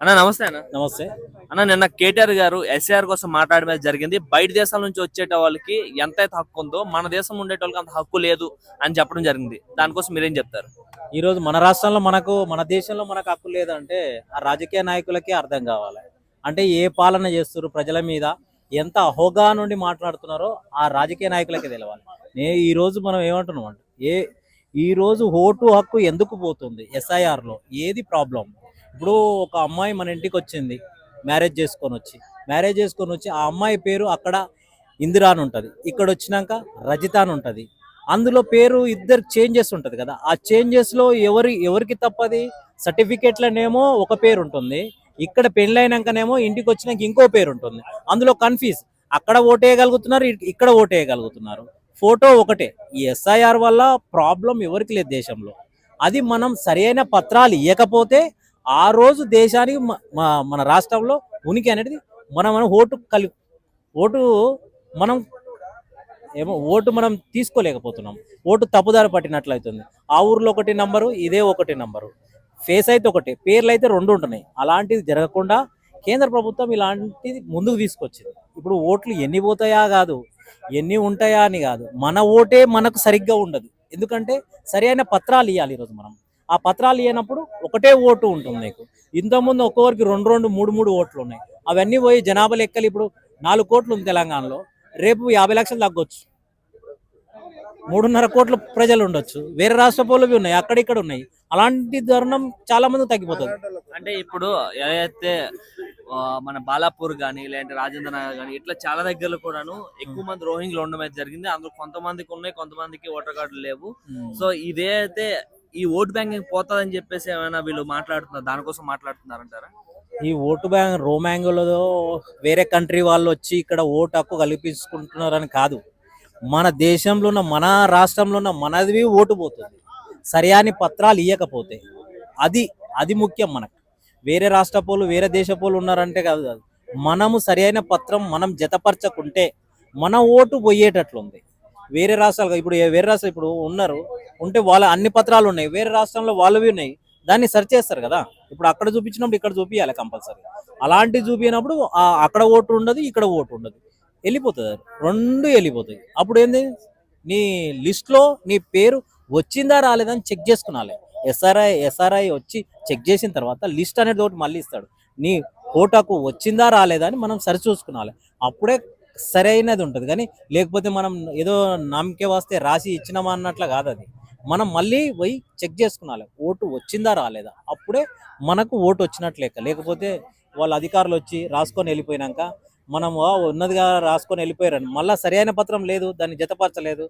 అన్న నమస్తే అన్న. నమస్తే. అన్న నిన్న కేటీఆర్ గారు ఎస్ఆర్ కోసం మాట్లాడడం జరిగింది. బయట దేశాల నుంచి వచ్చేట వాళ్ళకి ఎంతైతే హక్కు ఉందో మన దేశం ఉండేటోళ్ళకి అంత హక్కు లేదు అని చెప్పడం జరిగింది. దానికోసం మీరేం చెప్తారు? ఈరోజు మన రాష్ట్రంలో మన దేశంలో మనకు హక్కు లేదంటే ఆ రాజకీయ నాయకులకే అర్థం కావాలి. అంటే ఏ పాలన చేస్తున్నారు ప్రజల మీద, ఎంత అహోగా నుండి మాట్లాడుతున్నారో ఆ రాజకీయ నాయకులకే తెలవాలి. ఈరోజు మనం ఏమంటున్నాం అంటే ఈరోజు ఓటు హక్కు ఎందుకు పోతుంది ఎస్ఐఆర్లో, ఏది ప్రాబ్లం? ఇప్పుడు ఒక అమ్మాయి మన ఇంటికి వచ్చింది మ్యారేజ్ చేసుకొని వచ్చి ఆ అమ్మాయి పేరు అక్కడ ఇందిరా అని ఉంటుంది, ఇక్కడ వచ్చినాక రజిత అని ఉంటుంది. అందులో పేరు ఇద్దరు చేంజెస్ ఉంటుంది కదా, ఆ చేంజెస్లో ఎవరికి తప్పది? సర్టిఫికేట్లనేమో ఒక పేరు ఉంటుంది, ఇక్కడ పెళ్ళైనాకనేమో ఇంటికి వచ్చినాక ఇంకో పేరు ఉంటుంది. అందులో కన్ఫ్యూజ్, అక్కడ ఓటేయగలుగుతున్నారు, ఇక్కడ ఓటేయగలుగుతున్నారు, ఫోటో ఒకటే. ఈ ఎస్ఐఆర్ వల్ల ప్రాబ్లం ఎవరికి లేదు దేశంలో. అది మనం సరైన పత్రాలు ఇవ్వకపోతే ఆ రోజు దేశానికి మన రాష్ట్రంలో ఉనికి అనేది మనం ఓటు మనం తీసుకోలేకపోతున్నాం. ఓటు తప్పుదారి పట్టినట్లు అవుతుంది. ఆ ఊర్లో ఒకటి నంబరు, ఇదే ఒకటి నంబరు, ఫేస్ అయితే ఒకటి, పేర్లు అయితే రెండు ఉంటున్నాయి. అలాంటిది జరగకుండా కేంద్ర ప్రభుత్వం ఇలాంటిది ముందుకు తీసుకొచ్చింది. ఇప్పుడు ఓట్లు ఎన్ని పోతాయా కాదు, ఎన్ని ఉంటాయా అని కాదు, మన ఓటే మనకు సరిగ్గా ఉండదు. ఎందుకంటే సరైన పత్రాలు ఇవ్వాలి. ఈరోజు మనం ఆ పత్రాలు ఇవ్వనప్పుడు ఒకటే ఓటు ఉంటుంది నీకు. ఇంతకుముందు ఒక్కొక్కరికి రెండు మూడు ఓట్లు ఉన్నాయి. అవన్నీ పోయి జనాభా లెక్కలు ఇప్పుడు 4 కోట్లు ఉంది తెలంగాణలో, రేపు 50 లక్షలు తగ్గొచ్చు, 3.5 కోట్ల ప్రజలు ఉండొచ్చు. వేరే రాష్ట్ర పోలవి ఉన్నాయి, అక్కడిక్కడ ఉన్నాయి. అలాంటి తరుణం చాలా మంది తగ్గిపోతుంది. అంటే ఇప్పుడు ఏదైతే మన బాలాపూర్ కానీ లేదంటే రాజేంద్ర నగర్ కానీ ఇట్లా చాలా దగ్గరలో కూడాను ఎక్కువ మంది రోహింగ్లు ఉండడం జరిగింది. అందులో కొంతమందికి ఉన్నాయి, కొంతమందికి ఓటర్ కార్డులు లేవు. సో ఇదైతే ఈ ఓటు బ్యాంకింగ్ పోతుందని చెప్పేసి ఏమైనా వీళ్ళు మాట్లాడుతున్నారు, దానికోసం మాట్లాడుతున్నారంటారా? ఈ ఓటు బ్యాంక్ రోమాంగులో వేరే కంట్రీ వాళ్ళు వచ్చి ఇక్కడ ఓటు హక్కు కల్పించుకుంటున్నారని కాదు, మన దేశంలో ఉన్న మన రాష్ట్రంలో ఉన్న మనది ఓటు పోతుంది సరియాని పత్రాలు ఇవ్వకపోతే. అది ముఖ్యం మనకు. వేరే రాష్ట్ర పోలు వేరే దేశ పోలు ఉన్నారంటే కాదు, మనము సరైన పత్రం మనం జతపరచకుంటే మన ఓటు పోయేటట్లుంది. వేరే రాష్ట్రాలు ఇప్పుడు ఉంటే వాళ్ళ అన్ని పత్రాలు ఉన్నాయి, వేరే రాష్ట్రంలో వాళ్ళవి ఉన్నాయి, దాన్ని సెర్చ్ చేస్తారు కదా. ఇప్పుడు అక్కడ చూపించినప్పుడు ఇక్కడ చూపించాలి కంపల్సరీ. అలాంటివి చూపించినప్పుడు అక్కడ ఓటు ఉండదు, ఇక్కడ ఓటు ఉండదు, వెళ్ళిపోతుంది, రెండు వెళ్ళిపోతాయి. అప్పుడు ఏంది, నీ లిస్ట్లో నీ పేరు వచ్చిందా రాలేదని చెక్ చేసుకున్నాలి. ఎస్ఆర్ఐ వచ్చి చెక్ చేసిన తర్వాత లిస్ట్ అనేది ఒకటి మళ్ళీ ఇస్తాడు. నీ ఓటాకు వచ్చిందా రాలేదా అని మనం సరి చూసుకున్నాలి, అప్పుడే సరైనది ఉంటుంది. కానీ లేకపోతే మనం ఏదో నమ్మకే వస్తే రాసి ఇచ్చినామా అన్నట్లు కాదు. అది మనం మళ్ళీ పోయి చెక్ చేసుకున్నాలి, ఓటు వచ్చిందా రాలేదా, అప్పుడే మనకు ఓటు వచ్చినట్లు లెక్క. లేకపోతే వాళ్ళ అధికారులు వచ్చి రాసుకొని వెళ్ళిపోయినాక మనం ఉన్నదిగా రాసుకొని వెళ్ళిపోయారని మళ్ళీ సరైన పత్రం లేదు, దాన్ని జతపరచలేదు,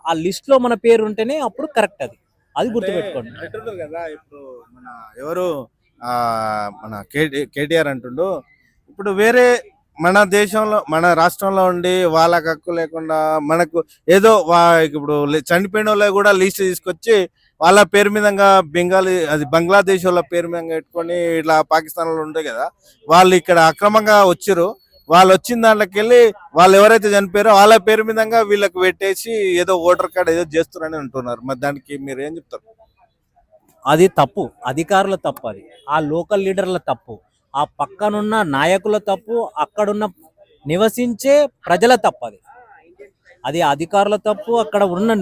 ఆ లిస్ట్లో మన పేరు ఉంటేనే అప్పుడు కరెక్ట్. అది గుర్తుపెట్టుకోండి. కదా ఇప్పుడు మన కేటీఆర్ అంటుండు, ఇప్పుడు వేరే మన దేశంలో మన రాష్ట్రంలో ఉండి వాళ్ళకి హక్కు లేకుండా మనకు ఏదో ఇప్పుడు చనిపోయిన వాళ్ళ కూడా లిస్ట్ తీసుకొచ్చి వాళ్ళ పేరు మీదంగా బంగ్లాదేశ్ వాళ్ళ పేరు మీద పెట్టుకొని ఇట్లా పాకిస్తాన్ లో ఉంటాయి కదా, వాళ్ళు ఇక్కడ అక్రమంగా వచ్చారు, వాళ్ళు వచ్చిన దాంట్లోకి వెళ్ళి వాళ్ళు ఎవరైతే చనిపోయారో వాళ్ళ పేరు మీదంగా వీళ్ళకి పెట్టేసి ఏదో ఓటర్ కార్డు ఏదో చేస్తున్నారని అంటున్నారు. మరి దానికి మీరు ఏం చెప్తారు? అది తప్పు, అధికారుల తప్పు, అది ఆ లోకల్ లీడర్ల తప్పు, ఆ పక్కనున్న నాయకుల తప్పు, అక్కడున్న నివసించే ప్రజల తప్పు. అది అధికారుల తప్పు. అక్కడ ఉన్న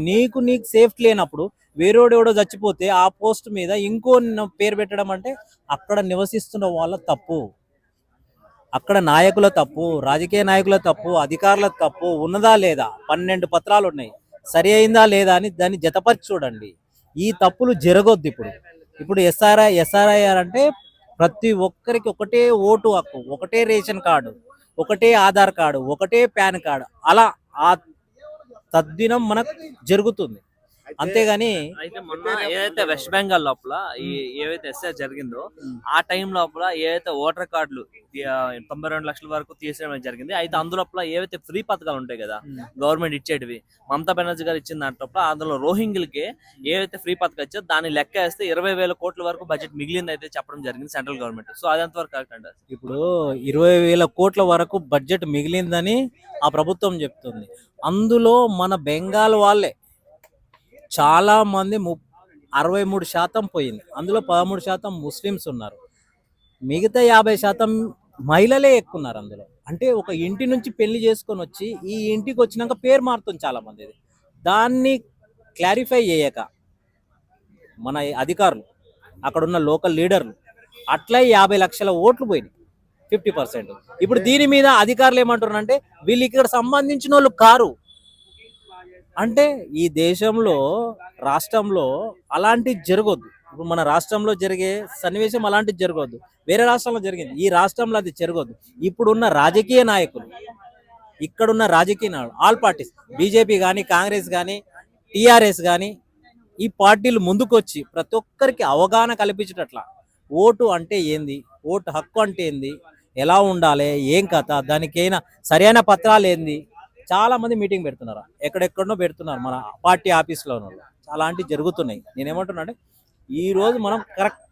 నీకు సేఫ్టీ లేనప్పుడు వేరేవాడెవడో చచ్చిపోతే ఆ పోస్ట్ మీద ఇంకో పేరు పెట్టడం అంటే అక్కడ నివసిస్తున్న వాళ్ళ తప్పు, అక్కడ నాయకుల తప్పు, రాజకీయ నాయకుల తప్పు, అధికారుల తప్పు. ఉన్నదా లేదా, 12 పత్రాలు ఉన్నాయి, సరి అయిందా లేదా అని దాన్ని జతపరిచి చూడండి. ఈ తప్పులు జరగొద్దు. ఇప్పుడు ఎస్ఆర్ఐ అంటే ప్రతి ఒక్కరికి ఒకటే ఓటు హక్కు, ఒకటే రేషన్ కార్డు, ఒకటే ఆధార్ కార్డు, ఒకటే పాన్ కార్డు, అలా ఆ తద్దినం మనకు జరుగుతుంది. అంతేగాని అయితే మొన్న ఏదైతే వెస్ట్ బెంగాల్ లోపల ఏవైతే ఎస్ఐ జరిగిందో ఆ టైం లోపల ఏదైతే ఓటర్ కార్డులు 92 లక్షల వరకు తీసేయడం జరిగింది. అయితే అందులోపల ఏవైతే ఫ్రీ పథకాలు ఉంటాయి కదా గవర్నమెంట్ ఇచ్చేటివి, మమతా బెనర్జీ గారు ఇచ్చిన దాంట్లో అందులో రోహింగ్లకి ఏవైతే ఫ్రీ పథకాలు ఇచ్చారో దాన్ని లెక్క వేస్తే 20,000 కోట్ల వరకు బడ్జెట్ మిగిలింది అయితే చెప్పడం జరిగింది సెంట్రల్ గవర్నమెంట్. సో అదంత వరకు కరెక్ట్ అంటారు? ఇప్పుడు 20,000 కోట్ల వరకు బడ్జెట్ మిగిలిందని ఆ ప్రభుత్వం చెప్తుంది. అందులో మన బెంగాల్ వాళ్ళే చాలా మంది 63% పోయింది. అందులో 13% ముస్లిమ్స్ ఉన్నారు. మిగతా 50% మహిళలే ఎక్కున్నారు అందులో. అంటే ఒక ఇంటి నుంచి పెళ్లి చేసుకొని వచ్చి ఈ ఇంటికి వచ్చినాక పేరు మారుతుంది చాలా మందిది. దాన్ని క్లారిఫై చేయక మన అధికారులు, అక్కడున్న లోకల్ లీడర్లు అట్లా 50 లక్షల ఓట్లు పోయినాయి, 50%. ఇప్పుడు దీని మీద అధికారులు ఏమంటున్నారు అంటే వీళ్ళు ఇక్కడ సంబంధించిన వాళ్ళు కారు. అంటే ఈ దేశంలో, రాష్ట్రంలో అలాంటివి జరగొద్దు. ఇప్పుడు మన రాష్ట్రంలో జరిగే సన్నివేశం అలాంటిది జరగొద్దు. వేరే రాష్ట్రంలో జరిగింది, ఈ రాష్ట్రంలో అది జరగొద్దు. ఇప్పుడున్న రాజకీయ నాయకులు, ఇక్కడున్న రాజకీయ నాయకులు, ఆల్ పార్టీస్, బీజేపీ కానీ, కాంగ్రెస్ కానీ, టీఆర్ఎస్ కానీ, ఈ పార్టీలు ముందుకొచ్చి ప్రతి ఒక్కరికి అవగాహన కల్పించేటట్ల ఓటు అంటే ఏంది, ఓటు హక్కు అంటే ఏంది, ఎలా ఉండాలి, ఏం కథ, దానికైనా సరైన పత్రాలు ఏంది. చాలా మంది మీటింగ్ పెడుతున్నారు, ఎక్కడెక్కడనో పెడుతున్నారు మన పార్టీ ఆఫీస్లో. అలాంటివి జరుగుతున్నాయి. నేనేమంటున్నా అంటే ఈ రోజు మనం కరెక్ట్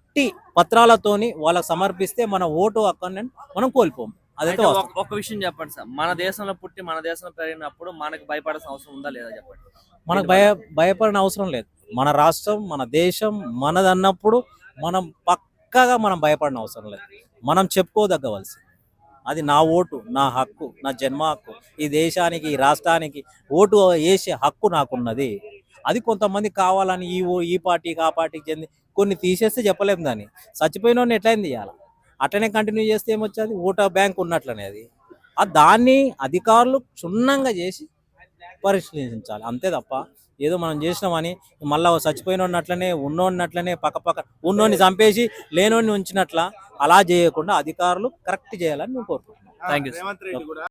పత్రాలతోని వాళ్ళకి సమర్పిస్తే మన ఓటు హక్కుని మనం కోల్పోం. అదైతే అయితే వాస్తవం. ఒక విషయం చెప్పండి సార్, మన దేశంలో పుట్టి మన దేశంలో పెరిగినప్పుడు మనకు భయపడాల్సిన అవసరం ఉందా లేదా చెప్పండి. మనకు భయపడిన అవసరం లేదు. మన రాష్ట్రం, మన దేశం మనదన్నప్పుడు మనం పక్కగా మనం భయపడిన అవసరం లేదు. మనం చెప్పుకోదగ్గవలసి, అది నా ఓటు, నా హక్కు, నా జన్మ హక్కు, ఈ దేశానికి, ఈ రాష్ట్రానికి ఓటు వేసే హక్కు నాకున్నది. అది కొంతమంది కావాలని ఈ పార్టీకి ఆ పార్టీకి చెంది కొన్ని తీసేస్తే చెప్పలేము. దాన్ని చచ్చిపోయిన వాడిని ఎట్లయింది చేయాలి, అట్లనే కంటిన్యూ చేస్తే ఏమొచ్చేది, ఓటర్ బ్యాంక్ ఉన్నట్లనే అది. దాన్ని అధికారులు క్షుణ్ణంగా చేసి పరిశీలించాలి, అంతే తప్ప ఏదో మనం చేసినామని మళ్ళా చచ్చిపోయిన అట్లనే ఉన్నోడినట్లనే పక్క ఉన్నోడిని చంపేసి లేనోడిని ఉంచినట్ల అలా చేయకుండా అధికారులు కరెక్ట్ చేయాలని మేము కోరుకుంటున్నాం. Thank you.